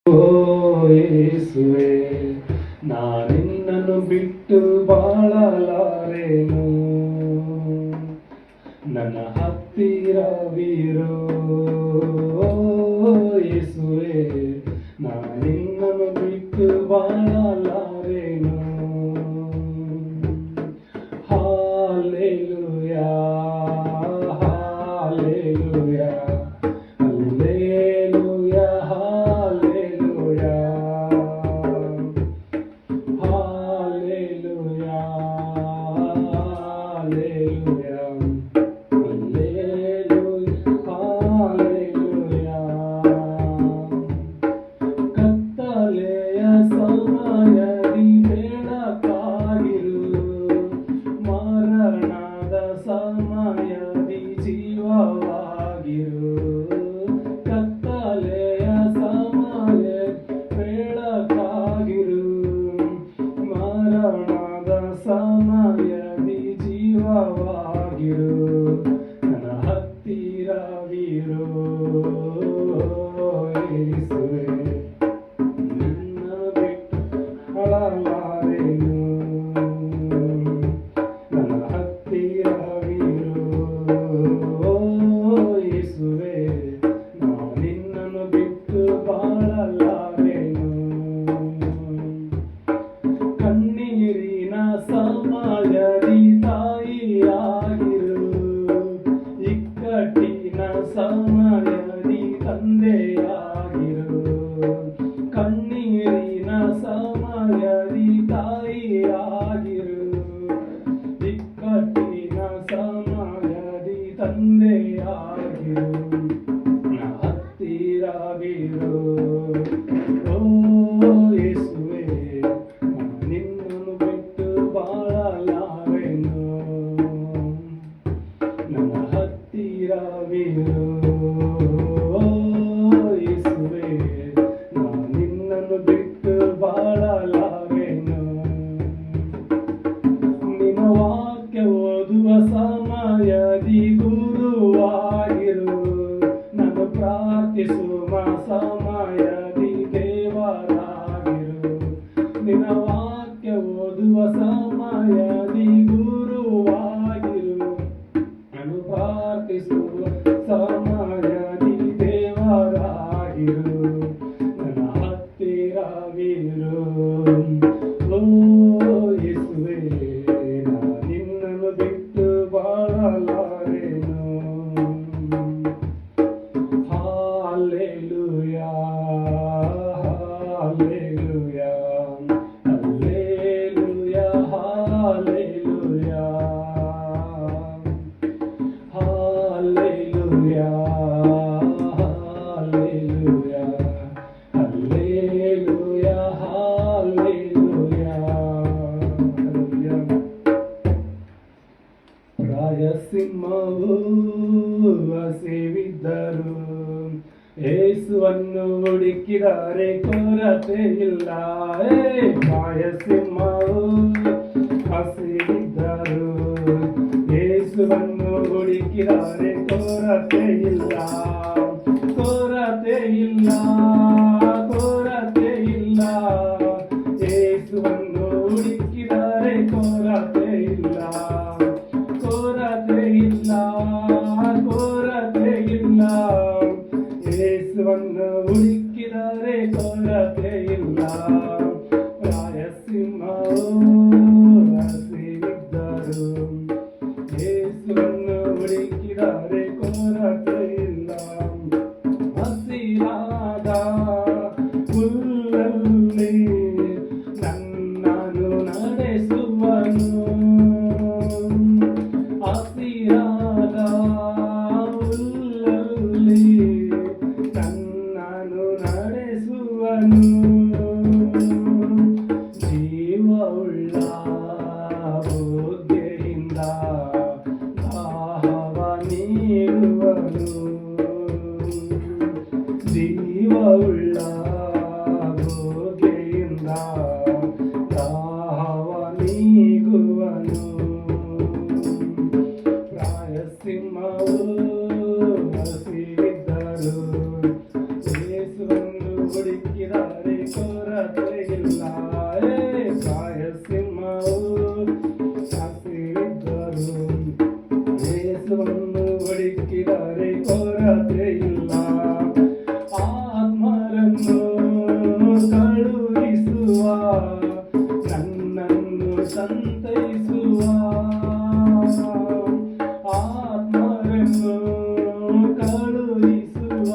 ಓ ಯೇಸುವೆ, ನಾನಿನ್ನನ್ನು ಬಿಟ್ಟು ಬಾಳಲಾರೆನು, ನನ್ನ ಹತ್ತಿರವಿರೋ ಯೇಸುವೆ, ನಾನಿನ್ನನ್ನು ಬಿಟ್ಟು ಬಾಳಲಾರೆನು. Hallelujah hallelujah hallelujah hallelujah hallelujah hallelujah hallelujah. ಕತ್ತಲೆಯ ಸಮಯದಿ ಬೆಳಕಾಗಿರು, ಮರಣದ ಸಮಯದಿ ಜೀವವಾಗಿರು. ಕತ್ತಲೆಯ ಸಮಯ ಬೆಳಕಾಗಿರು, ಮರಣದ ಸಮಯದಿ ಜೀವವಾಗಿರು. ನನ್ನ ಹತ್ತಿರವಿರೋ ಯೇಸುವೆ, ನಿನ್ನ ಬಿಟ್ಟು ಬಾಳಲಾರೆನು, ನನ್ನ ಹತ್ತಿರವಿರೋ ಯೇಸುವೆ, ನಿನ್ನನ್ನು ಬಿಟ್ಟು ಬಾಳಲಾರೆನು. ಕಣ್ಣೀರಿನ ಸಮಯದಿ ತಾಯಿಯಾಗಿರು, ಇಕ್ಕಟ್ಟಿನ ಸಮಯದಿ ತಂದೆಯಾಗಿರು. ಕಣ್ಣೀರಿನ ಸಮಯದಿ ತಾಯಿಯಾಗಿರು, ಇಕ್ಕಟ್ಟಿನ ಸಮಯದಿ ತಂದೆಯಾಗಿರು. ಹತ್ತಿರವಿರೋ ಓ ಯೇಸುವೆ, ನಿನ್ನನ್ನು ಬಿಟ್ಟು ಬಾಳಲಾರೆನು, ನನ್ನ ಹತ್ತಿರವಿರೋ ಯೇಸುವೆ, ನಿನ್ನನ್ನು ಬಿಟ್ಟು ಬಾಳಲಾರೆನು. ನಿನ್ನ ವಾಕ್ಯ ಓದುವ ಸಮಯದಿ ಗುರುವಾಗಿರು, ನಾನು ಪ್ರಾರ್ಥಿಸುವ ಸಮಯದಿ ದೇವರಾಗಿರು. ನಿನ್ನ ವಾಕ್ಯ ಓದುವ ಸಮಯದಿ ಗುರುವಾಗಿರು, ನಾನು ಪ್ರಾರ್ಥಿಸುವ ಸಮಯದಿ ದೇವರಾಗಿರು. ನನ್ನ ಹತ್ತಿರವಿರೋ ಓ ಯೇಸುವೆ, ನಿನ್ನನ್ನು ಬಿಟ್ಟು ಬಾಳಲಾರೆನು. Hallelujah hallelujah hallelujah hallelujah hallelujah hallelujah hallelujah hallelujah. ರಾಯಸಿಂಹವು ಹಸಿವಿದ್ದರು, ಯೇಸುವನ್ನು ಹುಡುಕಿದರೆ ಕೊರತೆ ಇಲ್ಲ. ರಾಯಸಿಂಹವು ಹಸಿವಿದ್ದರು, ಯೇಸುವನ್ನು ಹುಡುಕಿದರೆ ಕೊರತೆ ಇಲ್ಲ. ಕೊರತೆ ಇಲ್ಲ ಕೊರತೆ ಇಲ್ಲ, ಯೇಸುವನ್ನು ಹುಡುಕಿದರೆ ಕೊರತೆ ಇಲ್ಲ. ಕೊರತೆ ಇಲ್ಲ ಕೊರತೆ ಇಲ್ಲ, ಯೇಸುವನ್ನು ಹುಡುಕಿದರೆ ಕೊರತೆ ಇಲ್ಲ. ರಾಯಸಿಂಹವು ಹಸಿವಿದ್ದರು, ಯೇಸುವನ್ನು ಹುಡುಕಿದರೆ ಕೊರತೆ ಇಲ್ಲ. ಹಸಿರಾದ ಹುಲ್ಲಲ್ಲಿ ನನ್ನನ್ನು ನಡೆಸುವನು, ಹಸಿರಾದ ಹುಲ್ಲಲ್ಲಿ ನನ್ನನ್ನು ನಡೆಸುವನು. ಜೀವವುಳ್ಳ ಬುದ್ಧಿಯಿಂದ ದಾಹವ ನೀಡುವನು, ಜೀವವುಳ್ಳ ಬುದ್ಧಿಯಿಂದ ದಾಹವ ನೀಗುವನು. ರಾಯಸಿಂಹವು ಹಸಿವಿದ್ದರು, ಯೇಸುವನ್ನು ಹುಡುಕಿ ಹುಡುಕಿದರೆ ಕೊರತೆ ಇಲ್ಲ. ರಾಯಸಿಂಹವು ಹಸಿರಿದ್ದರು ಯೇಸುವನ್ನು ಹುಡುಕಿದರೆ ಕೊರತೆ ಇಲ್ಲ. ಆತ್ಮರನ್ನು ಕಳುಹಿಸುವ ನನ್ನನ್ನು ಸಂತೈಸುವ ಆತ್ಮರನ್ನು ಕಳುಹಿಸುವ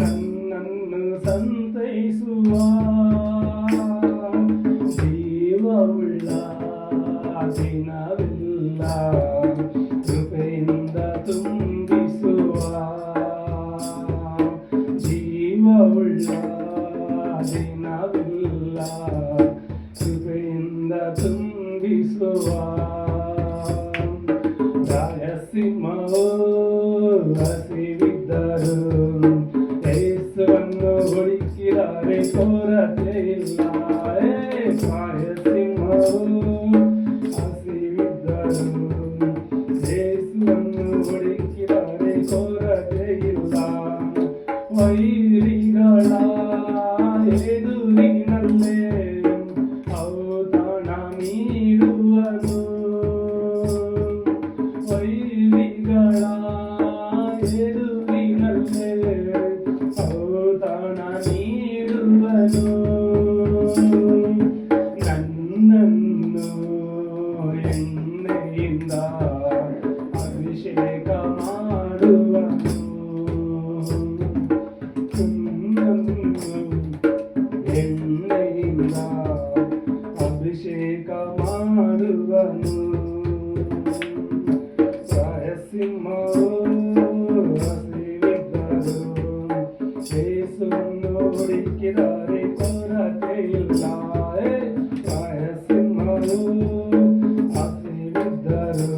ನನ್ನನ್ನು ಸಂತೈಸುವ ಜೀವವುಳ್ಳ ದಿನವಿಲ್ಲ ಕೃಪೆಯಿಂದ ತುಂಬಿಸುವ ಜೀವವುಳ್ಳ ದಿನವಿಲ್ಲ ಕೃಪೆಯಿಂದ ತುಂಬಿಸುವ ರಾಯಸಿಂಹವು ಹಸಿವಿದ್ದರು ಯೇಸುವನ್ನು ಹುಡುಕಿದರೆ ಕೊರತೆ ಇಲ್ಲ. ರಾಯಸಿಂಹವು ಹಸಿವಿದ್ದರು ಯೇಸುವನ್ನು ಹುಡುಕಿದರೆ ಕೊರತೆ ಇಲ್ಲ. ವೈರಿಗಳ ಎದುರಿನಲ್ಲೇ ಔತಣ ನೀಡುವನು. ವೈರಿಗಳ ಎದುರಿನಲ್ಲೇ ಔತಣ ನೀಡುವನು. ನನ್ನನ್ನು ಎಣ್ಣೆಯಿಂದ ಅಭಿಷೇಕ ಮಾಡುವನು. ಎಣ್ಣೆಯಿಂದ ಅಭಿಷೇಕ ಮಾಡುವನು. ರಾಯಸಿಂಹವು ಹಸಿವಿದ್ದರು ಯೇಸುವನ್ನು ಹುಡುಕಿದರೆ ಕೊರತೆ ಇಲ್ಲ. ರಾಯಸಿಂಹವು ಹಸಿವಿದ್ದರು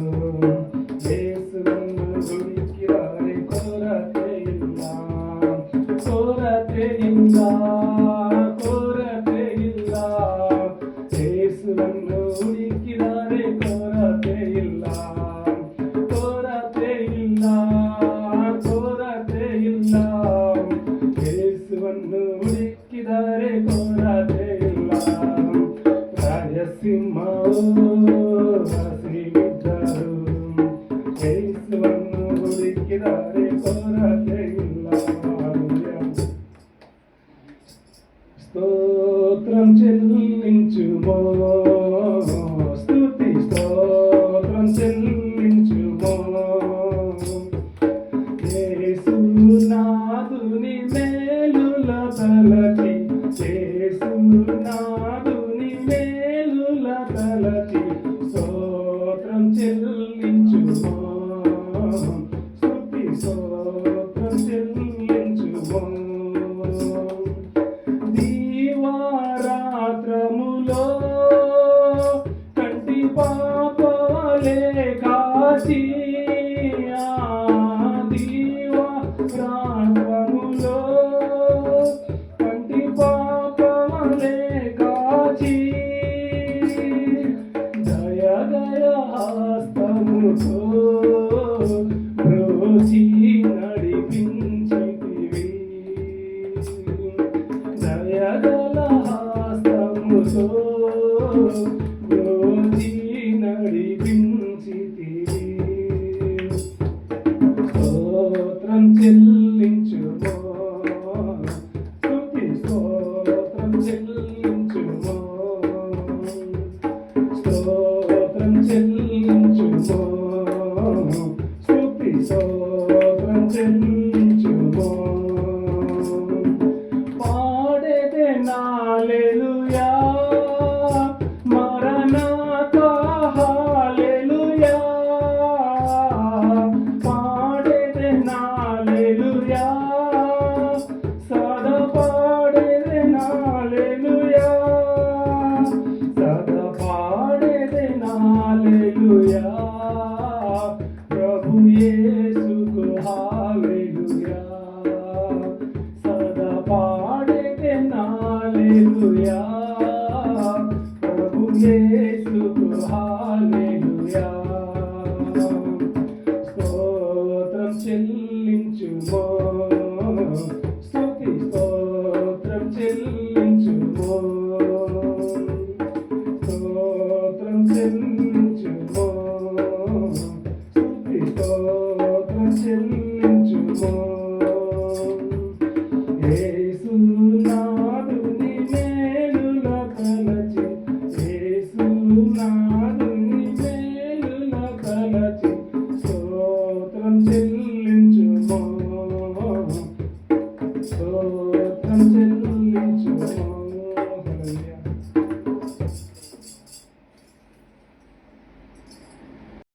ಯೇಸುವನ್ನು ಹುಡುಕಿದರೆ ಕೊರತೆ ಇಲ್ಲ. ಕೊರತೆ ಇಲ್ಲ ಕೊರತೆ ಇಲ್ಲ ಯೇಸುವನ್ನು ಹುಡುಕಿದರೆ ಕೊರತೆ ಇಲ್ಲ. ಕೊರತೆ ಇಲ್ಲ ಕೊರತೆ ಇಲ್ಲ ಯೇಸುವನ್ನು ಹುಡುಕಿದರೆ ಕೊರತೆ ಇಲ್ಲ. ರಾಯಸಿಂಹವು ಹಸಿವಿದ್ದರು ಯೇಸುವನ್ನು ಹುಡುಕಿದರೆ ಕೊರತೆ ಇಲ್ಲ. స్తోత్రం చెల్లించుమో స్తుతి స్తోత్రం చెల్లించుమో యేసునాథుని మేలుల తలచి యేసునాథుని మేలుల తలచి స్తోత్రం చెల్లించుమో స్తుతి స్తోత్రం చెల్లించుమో. దీవారాత్రములో కంటి పాపలే కాచి దీవారాత్రములో కంటి పాపలే కాచి దయగయ హస్తముతో బ్రోచి నడిపించితివి. దయగల హస్తముతో బ్రోచి నడిపించితివి. స్తోత్రం చెల్లించుమో స్తుతి స్తోత్రం చెల్లించుమో స్తోత్రం చెల్లించుమో స్తుతి స్తోత్రం చెల్లించుమో. పాడెదెనా హల్లెలూయా మరణాతా హల్లెలూయా. పాడెదెనా హల్లెలూయా సదా పాడెదెనా హల్లెలూయా సదా పాడెదెనా హల్లెలూయా. ప్రభు యేసుకు హల్లెలూయా సదా పాడెదెనా హల్లెలూయా. ప్రభు యేసుకు హల్లెలూయా. స్తోత్రం చెల్లించుమో స్తుతి స్తోత్రం చెల్లించుమో స్తోత్రం చెల్లించుమో స్తుతి స్తోత్రం చెల్లించుమో